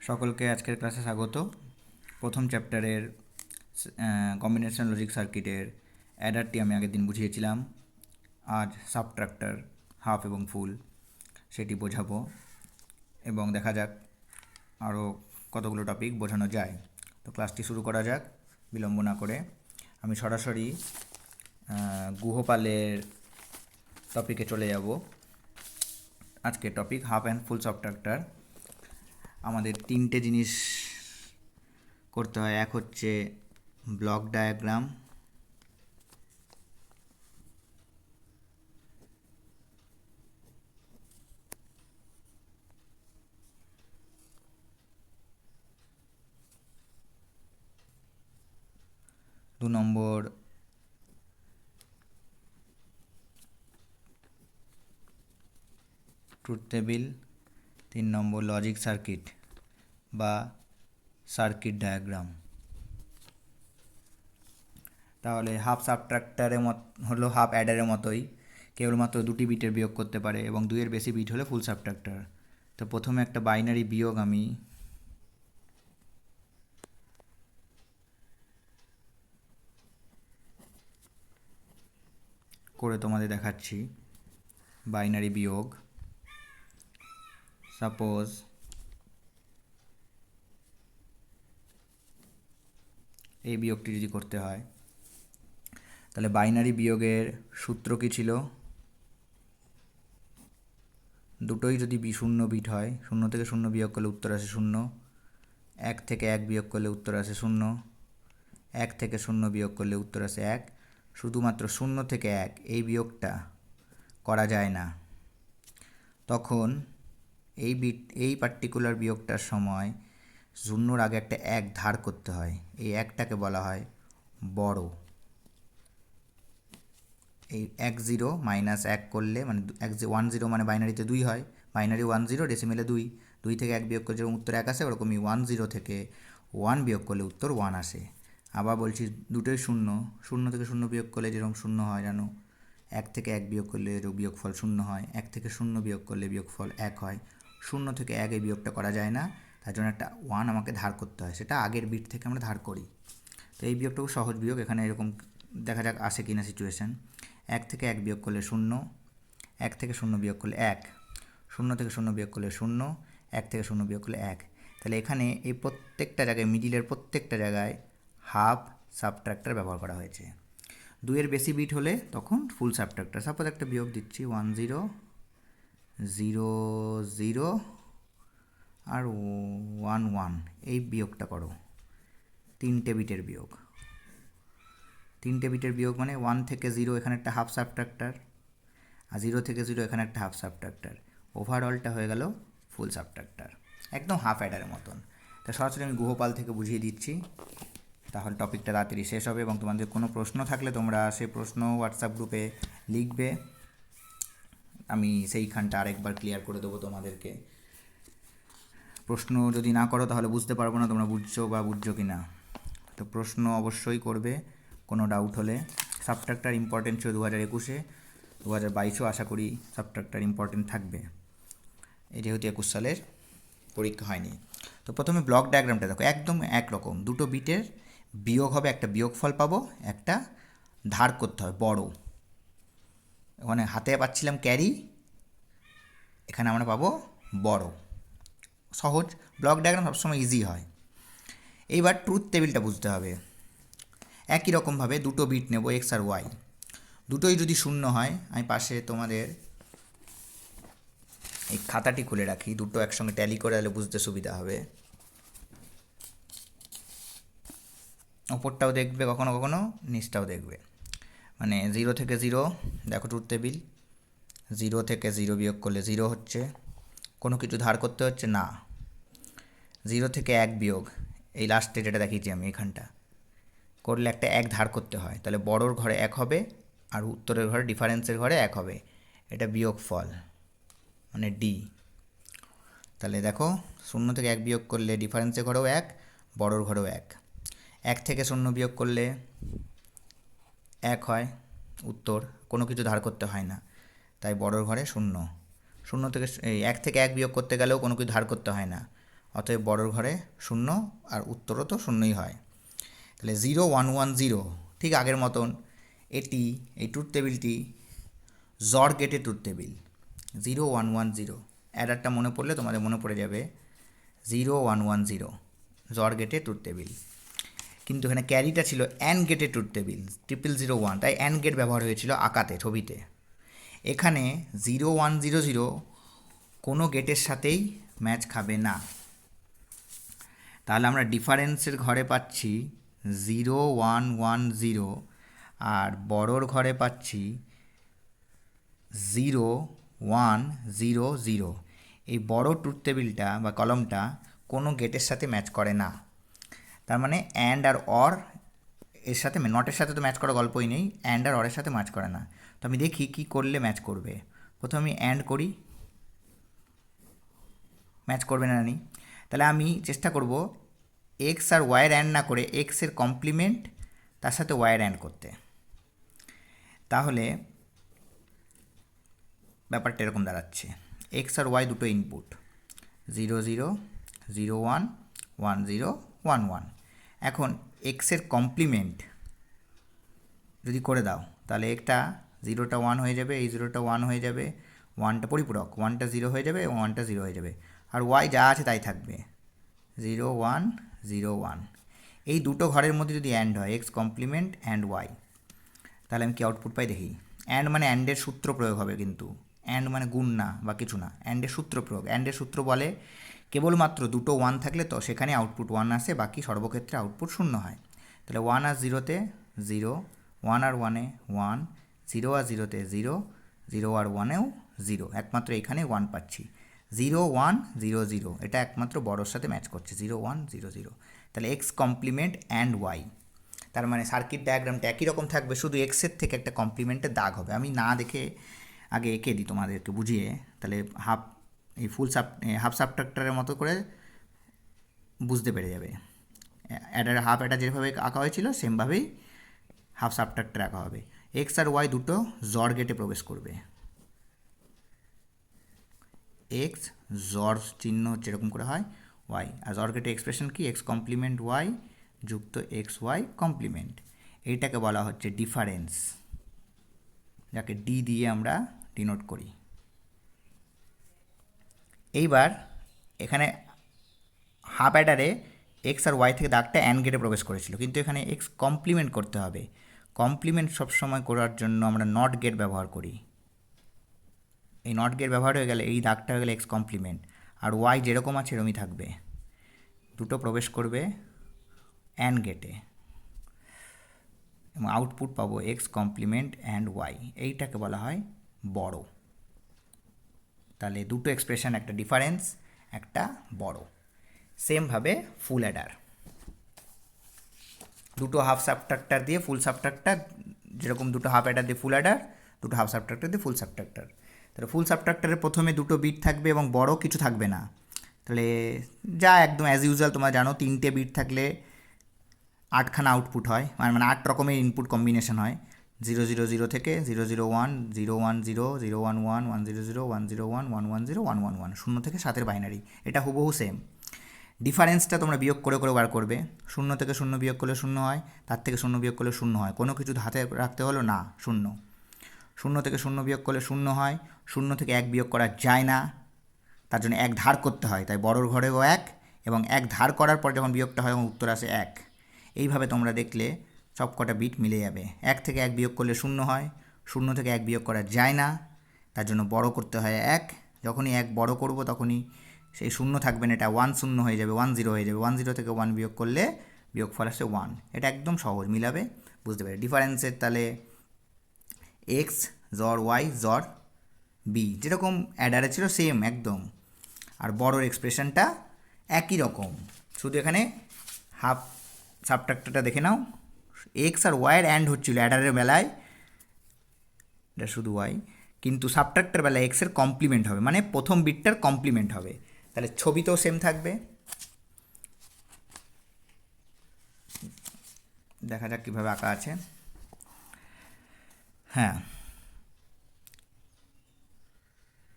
সকলকে আজকের ক্লাসে স্বাগত। প্রথম চ্যাপ্টারের কম্বিনেশন লজিক সার্কিটের অ্যাডারটি আমি আগের দিন বুঝিয়েছিলাম। আজ সাবট্রাক্টর হাফ এবং ফুল সেটি বোঝাবো এবং দেখা যাক আরও কতগুলো টপিক বোঝানো যায়। তো ক্লাসটি শুরু করা যাক বিলম্ব না করে। আমি সরাসরি গুহপালের টপিকে চলে যাব। আজকে topic half and full subtractor. আমাদের তিনটে জিনিস করতে হয়। এক হচ্ছে ব্লক ডায়াগ্রাম, দু নম্বর ট্রুথ টেবিল, তিন নম্বর লজিক সার্কিট বা সার্কিট ডায়াগ্রাম। তাহলে হাফ সাবট্রাক্টরের হলো হাফ অ্যাডারের মতোই, কেবলমাত্র দুটি বিটের বিয়োগ করতে পারে এবং দুইয়ের বেশি বিট হলে ফুল সাবট্রাক্টর। তো প্রথমে একটা বাইনারি বিয়োগ আমি করে তোমাদের দেখাচ্ছি। বাইনারি বিয়োগ, সাপোজ এই বিয়োগটি যদি করতে হয় তাহলে বাইনারি বিয়োগের সূত্র কী ছিল? দুটোই যদি শূন্য বিট হয়, শূন্য থেকে শূন্য বিয়োগ করলে উত্তর আসে শূন্য, এক থেকে এক বিয়োগ করলে উত্তর আসে শূন্য, এক থেকে শূন্য বিয়োগ করলে উত্তর আসে এক। শুধুমাত্র শূন্য থেকে এক এই বিয়োগটা করা যায় না, তখন এই পার্টিকুলার বিয়োগটার সময় শূন্যর আগে একটা এক ধার করতে হয়। এই একটাকে বলা হয় বড়। এই 10 মাইনাস 1 করলে মানে 10 মানে বাইনারিতে 2 হয়, বাইনারি 10 ডেসিমেলে 2, 2 থেকে 1 বিয়োগ করলে যেরকম উত্তর 1 আসে, ওরকমই 10 থেকে 1 বিয়োগ করলে উত্তর 1 আসে। আবার বলছি দুটোই শূন্য, শূন্য থেকে শূন্য বিয়োগ করলে যেরকম শূন্য হয় জানো, 1 থেকে 1 বিয়োগ করলে বিয়োগফল শূন্য হয়, 1 থেকে শূন্য বিয়োগ করলে বিয়োগফল 1 হয়। শূন্য থেকে 1 এই বিয়োগটা করা যায় না, তার জন্য একটা 1 আমাকে ধার করতে হয়, সেটা আগের বিট থেকে আমরা ধার করি। তো এই বিয়োগটা খুব সহজ বিয়োগ। এখানে এরকম দেখা যাক আসে কিনা সিচুয়েশান। 1 থেকে 1 বিয়োগ করলে শূন্য, 1 থেকে শূন্য বিয়োগ করলে 1, শূন্য থেকে শূন্য বিয়োগ করলে শূন্য, 1 থেকে শূন্য বিয়োগ করলে 1। তাহলে এখানে এই প্রত্যেকটা জায়গায়, মিডিলের প্রত্যেকটা জায়গায় হাফ সাবট্রাক্টর ব্যবহার করা হয়েছে। দুইয়ের বেশি বিট হলে তখন ফুল সাবট্রাক্টর। সাপোজ একটা বিয়োগ দিচ্ছি 10 0 0 আর 1 1, এই বিয়োগটা করো। তিনটে বিটের বিয়োগ, তিনটে বিটের বিয়োগ মানে 1 থেকে 0 এখানে একটা হাফ সাবট্রাক্টর, আর 0 থেকে 0 এখানে একটা হাফ সাবট্রাক্টর। ওভারঅলটা হয়ে গেল ফুল সাবট্রাক্টর, একদম হাফ অ্যাডারের মতন। তা সরাসরি আমি গুহপাল থেকে বুঝিয়ে দিচ্ছি, তাহলে টপিকটা তাড়াতাড়ি শেষ হবে। এবং তোমাদের কোনো প্রশ্ন থাকলে তোমরা সেই প্রশ্ন হোয়াটসঅ্যাপ গ্রুপে লিখবে, আমি সেইখানটা আরেকবার ক্লিয়ার করে দেবো তোমাদেরকে। প্রশ্ন যদি না করো তাহলে বুঝতে পারবো না তোমরা বুঝছো বা বুঝছো কি না। তো প্রশ্ন অবশ্যই করবে কোনো ডাউট হলে। সাবট্রাক্টর ইম্পর্টেন্ট ছিল 2021-এ, 2022-এও আশা করি সাবট্রাক্টর ইম্পর্টেন্ট থাকবে, এই যেহেতু 21 সালের পরীক্ষা হয়নি। তো প্রথমে ব্লক ডায়াগ্রামটা দেখো, একদম একরকম, দুটো বিটের বিয়োগ হবে, একটা বিয়োগফল পাবো, একটা ধার করতে হয় বড়। ওখানে হাতে পাচ্ছিলাম ক্যারি, এখানে আমরা পাবো বড়। সহজ, ব্লক ডায়াগ্রাম সবসময় ইজি হয়। এইবার ট্রুথ টেবিলটা বুঝতে হবে। একই রকমভাবে দুটো বিট নেব এক্স আর ওয়াই, দুটোই যদি শূন্য হয়, আমি পাশে তোমাদের এই খাতাটি খুলে রাখি, দুটো একসঙ্গে ট্যালি করে দিলে বুঝতে সুবিধা হবে। ওপরটাও দেখবে কখনো কখনো, নিচটাও দেখবে। মানে 0 থেকে 0 দেখো ট্রুথ টেবিল, 0 থেকে 0 বিয়োগ করলে 0 হচ্ছে, কোনো কিছু ধার করতে হচ্ছে না। 0 থেকে 1 বিয়োগ, এই লাস্টে যেটা দেখিয়েছি আমি এখানটা করলে একটা 1 ধার করতে হয়, তাহলে বড়োর ঘরে 1 হবে আর উত্তরের ঘরে ডিফারেন্সের ঘরে 1 হবে, এটা বিয়োগ ফল মানে ডি। তাহলে দেখো 0 থেকে 1 বিয়োগ করলে ডিফারেন্সের ঘরেও 1, বড়োর ঘরেও 1, 1 থেকে 0 বিয়োগ করলে 1 হয় উত্তর, কোনো কিছু ধার করতে হয় না, তাই বড়োর ঘরে 0। 0 থেকে 1 থেকে 1 বিয়োগ করতে গেলেও কোনো কিছু ধার করতে হয় না, অতএব বড়োর ঘরে 0 আর উত্তরও তো 0ই হয়। তাহলে 0 1 1 0 ঠিক আগের মতন এটি এই ট্রুথ টেবিলটি জর গেটের ট্রুথ টেবিল। 0 1 1 0 অ্যাডারটা মনে পড়লে তোমাদের মনে পড়ে যাবে 0 1 1 0 জর গেটের ট্রুথ টেবিল। কিন্তু এখানে ক্যারিটা ছিল অ্যান্ড গেটের ট্রুথ টেবিল 0001, তাই অ্যান্ড গেট ব্যবহার হয়েছিল আঁকাতে ছবিতে। এখানে 0 1 0 0 কোনো গেটের সাথেই ম্যাচ খাবে না। তাহলে আমরা ডিফারেন্সের ঘরে পাচ্ছি 0 1 1 0 আর বড়োর ঘরে পাচ্ছি 0 1 0 0। এই বড় ট্রুথ টেবিলটা বা কলমটা কোনো গেটের সাথে ম্যাচ করে না। তার মানে অ্যান্ড আর অর এর সাথে, নটের সাথে তো ম্যাচ করার গল্পই নেই, অ্যান্ড আর অরের সাথে ম্যাচ করে না। তো আমি দেখি কী করলে ম্যাচ করবে। প্রথমে আমি অ্যান্ড করি, ম্যাচ করবে না নি। তাহলে আমি চেষ্টা করব এক্স আর ওয়াইয়ের অ্যান্ড না করে এক্সের কমপ্লিমেন্ট তার সাথে ওয়াইয়ের অ্যান্ড করতে। তাহলে ব্যাপারটা এরকম দাঁড়াচ্ছে, এক্স আর ওয়াই দুটো ইনপুট 0 0 0 1 1 0 1 1। এখন এক্সের কমপ্লিমেন্ট যদি করে দাও তাহলে একটা 0টা 1 হয়ে যাবে, এই 0টা 1 হয়ে যাবে, 1টা পরিপূরক, 1টা 0 হয়ে যাবে এবং 1টা 0 হয়ে যাবে। আর ওয়াই যা আছে তাই থাকবে 0 1 0 1। এই দুটো ঘরের মধ্যে যদি অ্যান্ড হয় এক্স কমপ্লিমেন্ট অ্যান্ড ওয়াই, তাহলে আমি কি আউটপুট পাই দেখি। অ্যান্ড মানে অ্যান্ডের সূত্র প্রয়োগ হবে, কিন্তু অ্যান্ড মানে গুণ না বা কিছু না, অ্যান্ডের সূত্র প্রয়োগ। অ্যান্ডের সূত্র বলে কেবলমাত্র দুটো 1 থাকলে তো সেখানে আউটপুট 1 আসে, বাকি সর্বক্ষেত্রে আউটপুট 0 হয়। তাহলে 1 আর 0তে 0, 1 আর 1-এ 1, 0 আর 0তে 0, 0 আর 1-এও 0, একমাত্র এখানে 1 পাচ্ছি। 0 1 0 0 এটা একমাত্র বড়োর সাথে ম্যাচ করছে, 0 1 0 0। তাহলে এক্স কমপ্লিমেন্ট অ্যান্ড ওয়াই, তার মানে সার্কিট ডায়াগ্রামটা একই রকম থাকবে, শুধু এক্সের থেকে একটা কমপ্লিমেন্টের দাগ হবে। আমি না দেখে আগে এঁকে দিই তোমাদেরকে বুঝিয়ে, তাহলে এই হাফ সাবট্রাক্টরের মতো করে বুঝতে পেরে যাবে। অ্যাডার হাফ অ্যাডার যেভাবে আঁকা হয়েছিল সেমভাবেই হাফ সাবট্রাক্টর আঁকা হবে। এক্স আর ওয়াই দুটো জর গেটে প্রবেশ করবে। এক্স জর চিহ্ন হচ্ছে এরকম করে হয়, ওয়াই, আর জর গেটে এক্সপ্রেশন কি, এক্স কমপ্লিমেন্ট ওয়াই যুক্ত এক্স ওয়াই কমপ্লিমেন্ট। এইটাকে বলা হচ্ছে ডিফারেন্স, যাকে ডি দিয়ে আমরা ডিনোট করি। এইবার এখানে হাফ অ্যাডারে এক্স আর ওয়াই থেকে দাগটা অ্যান্ড গেটে প্রবেশ করেছিল, কিন্তু এখানে এক্স কমপ্লিমেন্ট করতে হবে। কমপ্লিমেন্ট সবসময় করার জন্য আমরা নট গেট ব্যবহার করি। এই নট গেট ব্যবহার হয়ে গেলে এই দাগটা হয়ে গেলে এক্স কমপ্লিমেন্ট, আর ওয়াই যেরকম আছে এরকমই থাকবে। দুটো প্রবেশ করবে অ্যান্ড গেটে এবং আউটপুট পাবো এক্স কমপ্লিমেন্ট অ্যান্ড ওয়াই। এইটাকে বলা হয় বড়। তাহলে দুটো এক্সপ্রেশন, একটা ডিফারেন্স একটা বড়। সেমভাবে ফুল অ্যাডার, দুটো হাফ সাবট্রাক্টর দিয়ে ফুল সাবট্রাক্টর, যেরকম দুটো হাফ অ্যাডার দিয়ে ফুল অ্যাডার, দুটো হাফ সাবট্রাক্টর দিয়ে ফুল সাবট্রাক্টর। তাহলে ফুল সাবট্রাক্টরের প্রথমে দুটো বিট থাকবে এবং বড় কিছু থাকবে না। তাহলে যা একদম অ্যাজ ইউজুয়াল তোমরা জানো, 3টে বিট থাকলে 8খানা আউটপুট হয়, মানে 8 রকমের ইনপুট কম্বিনেশন হয়। 0 0 0 থেকে 0 0 1 0 1 0 0 1 1 1 0 0 1 0 1 1 1 0 1 1 1, 0 থেকে 7-এর বাইনারি। এটা হুবহু সেম। ডিফারেন্সটা তোমরা বিয়োগ করে করে বার করবে। 0 থেকে 0 বিয়োগ করলে 0 হয়, তার থেকে 0 বিয়োগ করলে 0 হয়। কোনো কিছু হাতে রাখতে হলো না, 0। 0 থেকে 0 বিয়োগ করলে 0 হয়, 0 থেকে 1 বিয়োগ করা যায় না, তার জন্য 1 ধার করতে হয়, তাই বড়োর ঘরেও 1, এবং 1 ধার করার পর যখন বিয়োগটা হয় তখন উত্তর আসে 1। এইভাবে তোমরা দেখলে সব কটা বিট মিলে যাবে। 1 থেকে 1 বিয়োগ করলে 0 হয়, 0 থেকে 1 বিয়োগ করা যায় না, তার জন্য বড় করতে হয় 1। যখনই 1 বড় করব তখনই সেই 0 থাকবে না, এটা 1 0 হয়ে যাবে, 1 0 হয়ে যাবে। 1 0 থেকে 1 বিয়োগ করলে বিয়োগফল আসে 1। এটা একদম সহজ, মিলাবে, বুঝতে পারে। ডিফারেন্সের তাহলে এক্স জর ওয়াই জর বি যেরকম অ্যাডারে ছিল সেম একদম, আর বড়োর এক্সপ্রেশনটা একই রকম, শুধু এখানে হাফ সাবট্রাক্টরটা দেখে নাও। এক্স আর ওয়াইয়ের অ্যান্ড হচ্ছিল অ্যাডারের বেলায়, এটা শুধু ওয়াই, কিন্তু সাবট্রাক্টর বেলায় এক্সের কমপ্লিমেন্ট হবে, মানে প্রথম বিটটার কমপ্লিমেন্ট হবে। তাহলে ছবিতেও সেম থাকবে। দেখা যাক কীভাবে আঁকা আছে। হ্যাঁ,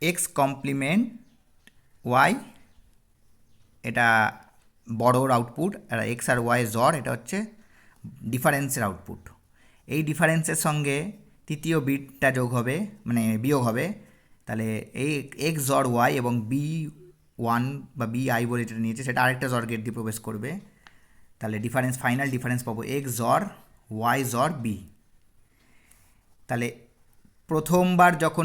এক্স কমপ্লিমেন্ট ওয়াই, এটা বড়োর আউটপুট, আর এক্স আর ওয়াই জর এটা হচ্ছে ডিফারেন্সের আউটপুট। এই ডিফারেন্সের সঙ্গে তৃতীয় বিটটা যোগ হবে, মানে বিয়োগ হবে, তাহলে এই এক্স জর ওয়াই এবং বি ওয়ান বা বি আই বলে যেটা নিয়েছে সেটা আরেকটা জর গেট দিয়ে প্রবেশ করবে, তাহলে ডিফারেন্স ফাইনাল ডিফারেন্স পাবো এক্স জর ওয়াই জর বি। তাহলে প্রথমবার যখন